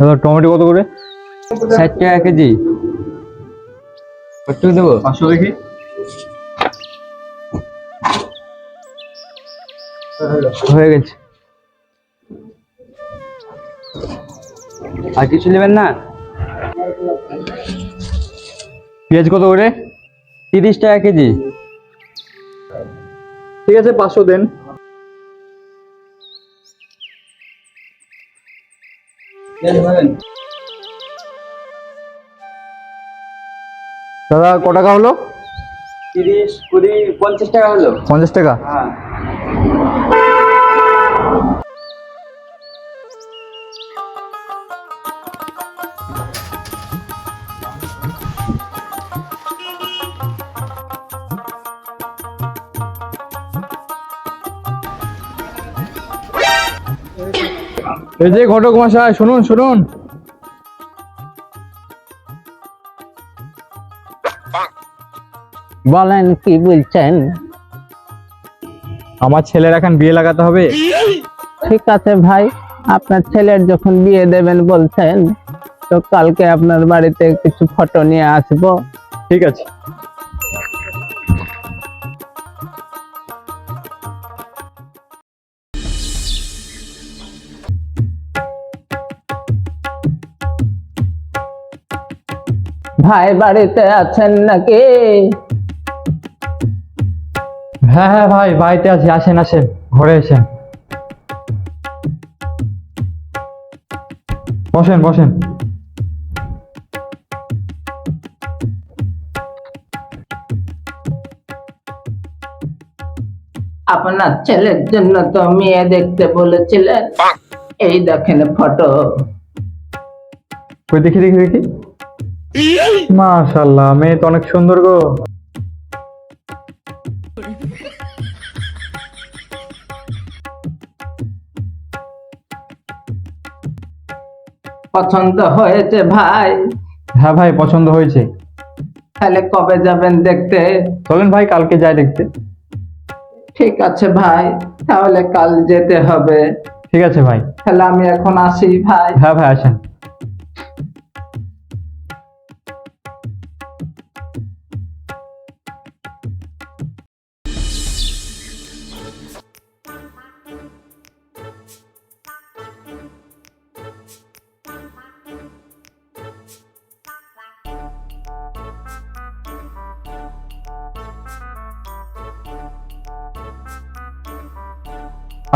দাদা টমেটো কত করে? 60 টাকা কেজি। কত দেবো? 500 দেখি। হয়ে গেছে। আর কিছু নেবেন না? পেঁয়াজ কত করে? 30 টাকা কেজি। ঠিক আছে 500 দেন। দাদা ক টাকা হলো? 30, 20, 50 টাকা হলো। 50 টাকা। হ্যাঁ। এই যে ঘটক মশাই, শুনুন শুনুন। বলেন কি বলছেন? আমার ছেলের এখন বিয়ে লাগাতে হবে। ঠিক আছে ভাই, আপনার ছেলের যখন বিয়ে দেবেন বলছেন, তো কালকে আপনার বাড়িতে কিছু ফটো নিয়ে আসবো। ঠিক আছে। ভাই বাড়িতে আছেন নাকি? হ্যাঁ হ্যাঁ ভাই বাড়িতে আছি, আসেন আসেন, ঘরে আসেন, বসেন বসেন। আপনার ছেলের জন্য তো মেয়ে দেখতে বলেছিলেন, এই দেখেন ফটো। কই দেখি দেখি দেখি। মাশাআল্লাহ, মেয়ে তো অনেক সুন্দর গো। পছন্দ হয়েছে ভাই? হ্যাঁ ভাই পছন্দ হয়েছে। তাহলে কবে যাবেন দেখতে? চলেন ভাই কালকে যাই দেখতে। ঠিক আছে ভাই, তাহলে কাল যেতে হবে। ঠিক আছে ভাই। তাহলে আমি এখন আসি ভাই। হ্যাঁ ভাই আসেন।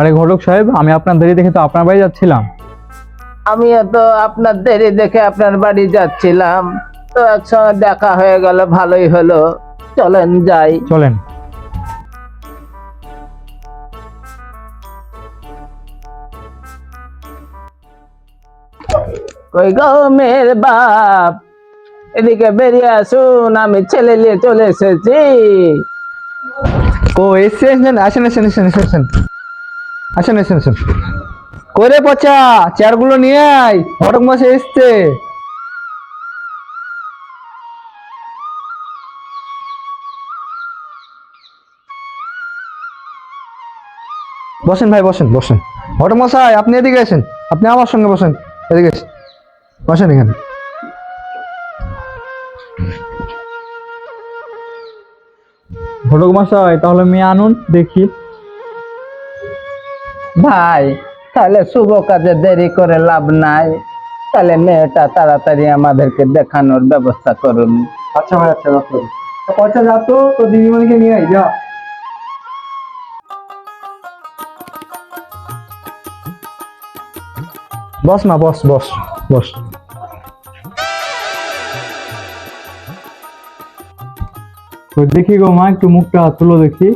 আরে ঘটক সাহেব, আমি আপনার দেরি দেখে তো আপনার বাড়ি যাচ্ছিলাম। আমিও তো আপনার দেরি দেখে আপনার বাড়ি যাচ্ছিলাম, তো একসঙ্গে দেখা হয়ে গেল, ভালোই হলো। চলেন যাই। চলেন। কই গো মেয়ের বাপ, এদিকে বেরিয়ে আসুন, আমি ছেলে নিয়ে চলে এসেছি। ও এসেছেন, আসেন আসেন আসেন আসেন আসেন আসেন আসেন। করে পচা চেয়ারগুলো নিয়ে আয়, ঘটক মশাই এসছে। বসেন ভাই বসেন বসেন। ঘটক মশাই আপনি এদিকে আসেন, আপনি আমার সঙ্গে বসেন, এদিকে আসেন, বসেন এখানে। ঘটক মশাই তাহলে মেয়ে আনুন দেখি। ভাই তাহলে শুভ কাজে দেরি করে লাভ নাই, তাহলে মেয়েটা তাড়াতাড়ি আমাদেরকে দেখানোর ব্যবস্থা করুন। আচ্ছা ভাই আচ্ছা, পয়সা যা তো দিদিমণিকে নিয়ে আই যা। বস না, বস বস বস। তো দেখি গো মা, একটু মুখটা তুলো দেখি।